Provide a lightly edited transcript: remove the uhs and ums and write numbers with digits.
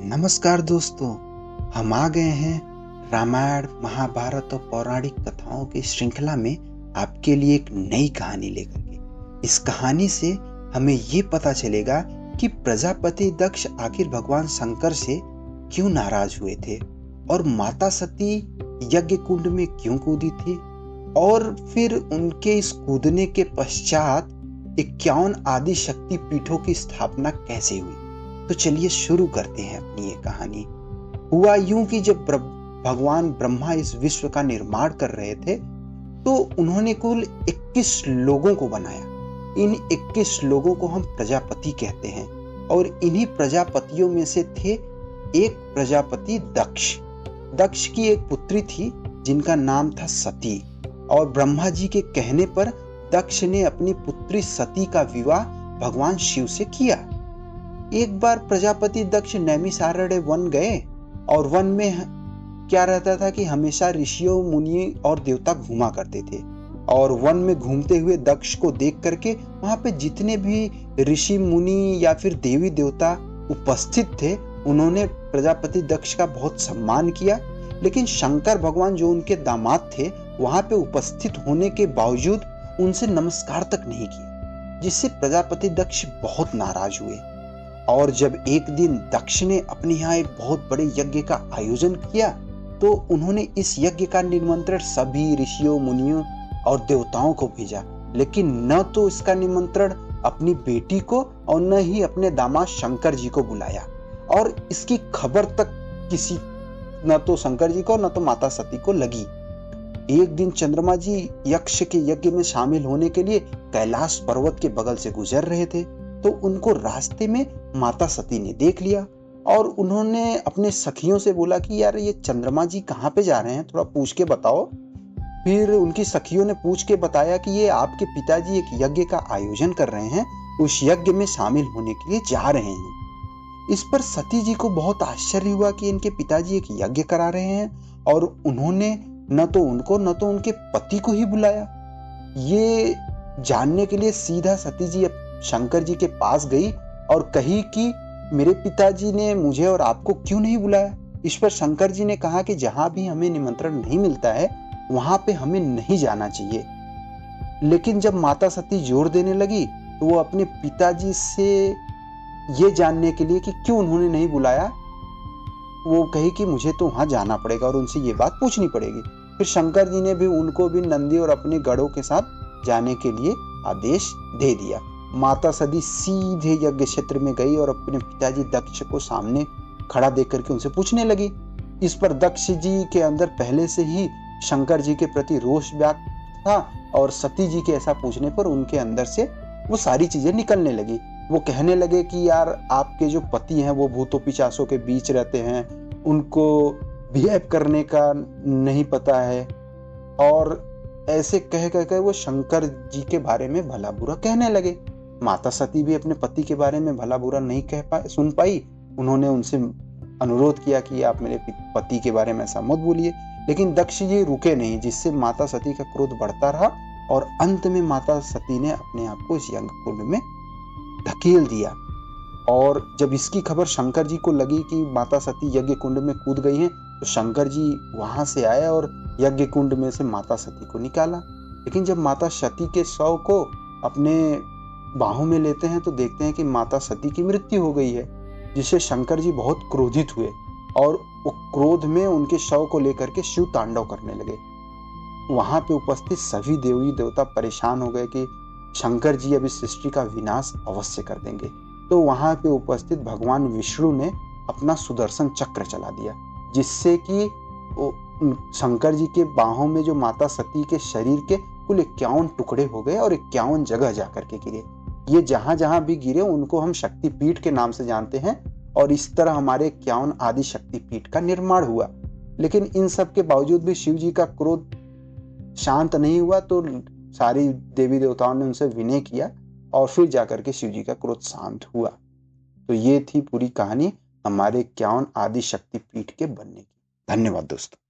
नमस्कार दोस्तों, हम आ गए हैं रामायण, महाभारत और पौराणिक कथाओं की श्रृंखला में आपके लिए एक नई कहानी लेकर के। इस कहानी से हमें ये पता चलेगा कि प्रजापति दक्ष आखिर भगवान शंकर से क्यों नाराज हुए थे और माता सती यज्ञ कुंड में क्यों कूदी थी और फिर उनके इस कूदने के पश्चात 51 आदि शक्ति पीठों की स्थापना कैसे हुई। तो चलिए शुरू करते हैं अपनी ये कहानी। हुआ यूं कि जब भगवान ब्रह्मा इस विश्व का निर्माण कर रहे थे तो उन्होंने कुल 21 लोगों को बनाया। इन 21 लोगों को हम प्रजापति कहते हैं और इन्हीं प्रजापतियों में से थे एक प्रजापति दक्ष। दक्ष की एक पुत्री थी जिनका नाम था सती और ब्रह्मा जी के कहने पर दक्ष ने अपनी पुत्री सती का विवाह भगवान शिव से किया। एक बार प्रजापति दक्ष नैमिषारण्य वन गए और वन में क्या रहता था कि हमेशा ऋषियों, मुनि और देवता घूमा करते थे और वन में घूमते हुए दक्ष को देख करके वहां पे जितने भी ऋषि, मुनि या फिर देवी देवता उपस्थित थे उन्होंने प्रजापति दक्ष का बहुत सम्मान किया। लेकिन शंकर भगवान जो उनके दामाद थे वहां पे उपस्थित होने के बावजूद उनसे नमस्कार तक नहीं किया, जिससे प्रजापति दक्ष बहुत नाराज हुए। और जब एक दिन दक्ष ने अपने यहाँ एक बहुत बड़े यज्ञ का आयोजन किया तो उन्होंने इस यज्ञ का निमंत्रण सभी ऋषियों, मुनियों और देवताओं को भेजा, लेकिन न तो इसका निमंत्रण अपनी बेटी को और न ही अपने दामाद शंकर जी को बुलाया। और इसकी खबर तक किसी न तो शंकर जी को न तो माता सती को लगी। एक दिन चंद्रमा जी यक्ष के यज्ञ में शामिल होने के लिए कैलाश पर्वत के बगल से गुजर रहे थे तो उनको रास्ते में माता सती ने देख लिया और उन्होंने अपने सखियों से बोला कि यार ये चंद्रमा जी कहाँ पे जा रहे हैं, थोड़ा पूछ के बताओ। फिर उनकी सखियों ने पूछ के बताया कि ये आपके पिताजी एक यज्ञ का आयोजन कर रहे हैं, उस यज्ञ में शामिल होने के लिए जा रहे हैं। इस पर सती जी को बहुत आश्चर्य हुआ कि इनके पिताजी एक यज्ञ करा रहे हैं और उन्होंने न तो उनको न तो उनके पति को ही बुलाया। ये जानने के लिए सीधा सती जी शंकर जी के पास गई और कही कि मेरे पिताजी ने मुझे और आपको क्यों नहीं बुलाया। इस पर शंकर जी ने कहा कि जहां भी हमें निमंत्रण नहीं मिलता है वहां पे हमें नहीं जाना चाहिए। लेकिन जब माता सती जोर देने लगी तो वो अपने पिताजी से ये जानने के लिए कि क्यों उन्होंने नहीं बुलाया, वो कही कि मुझे तो वहां जाना पड़ेगा और उनसे ये बात पूछनी पड़ेगी। फिर शंकर जी ने भी उनको भी नंदी और अपने गढ़ों के साथ जाने के लिए आदेश दे दिया। माता सती सीधे यज्ञ क्षेत्र में गई और अपने पिताजी दक्ष को सामने खड़ा देख करके उनसे पूछने लगी। इस पर दक्ष जी के अंदर पहले से ही शंकर जी के प्रति रोष व्याप्त था और सती जी के ऐसा पूछने पर उनके अंदर से वो सारी चीजें निकलने लगी। वो कहने लगे कि यार आपके जो पति हैं वो भूतों पिशाचों के बीच रहते हैं, उनको बिहेव करने का नहीं पता है। और ऐसे कह कह वो शंकर जी के बारे में भला बुरा कहने लगे। माता सती भी अपने पति के बारे में भला बुरा नहीं सुन पाई। उन्होंने उनसे अनुरोध किया कि आप मेरे पति के बारे में ऐसा मत बोलिए, लेकिन दक्ष जी रुके नहीं, जिससे माता सती का क्रोध बढ़ता रहा और अंत में माता सती ने अपने आप को इस यज्ञ कुंड में धकेल दिया। और जब इसकी खबर शंकर जी को लगी कि माता सती यज्ञ कुंड में कूद गई हैं तो शंकर जी वहां से आए और यज्ञ कुंड में से माता सती को निकाला। लेकिन जब माता सती के शव को अपने बाहों में लेते हैं तो देखते हैं कि माता सती की मृत्यु हो गई है, जिससे शंकर जी बहुत क्रोधित हुए और वो क्रोध में उनके शव को लेकर के शिव तांडव करने लगे। वहां पे उपस्थित सभी देवी देवता परेशान हो गए कि शंकर जी अब इस सृष्टि का विनाश अवश्य कर देंगे। तो वहां पे उपस्थित भगवान विष्णु ने अपना सुदर्शन चक्र चला दिया, जिससे कि शंकर जी के बाहों में जो माता सती के शरीर के कुल 51 टुकड़े हो गए और 51 जगह जाकर के गिरे। ये जहां जहां भी गिरे उनको हम शक्तिपीठ के नाम से जानते हैं और इस तरह हमारे 51 आदि शक्तिपीठ का निर्माण हुआ। लेकिन इन सब के बावजूद भी शिव जी का क्रोध शांत नहीं हुआ तो सारी देवी देवताओं ने उनसे विनय किया और फिर जाकर के शिव जी का क्रोध शांत हुआ। तो ये थी पूरी कहानी हमारे 51 आदि शक्तिपीठ के बनने की। धन्यवाद दोस्तों।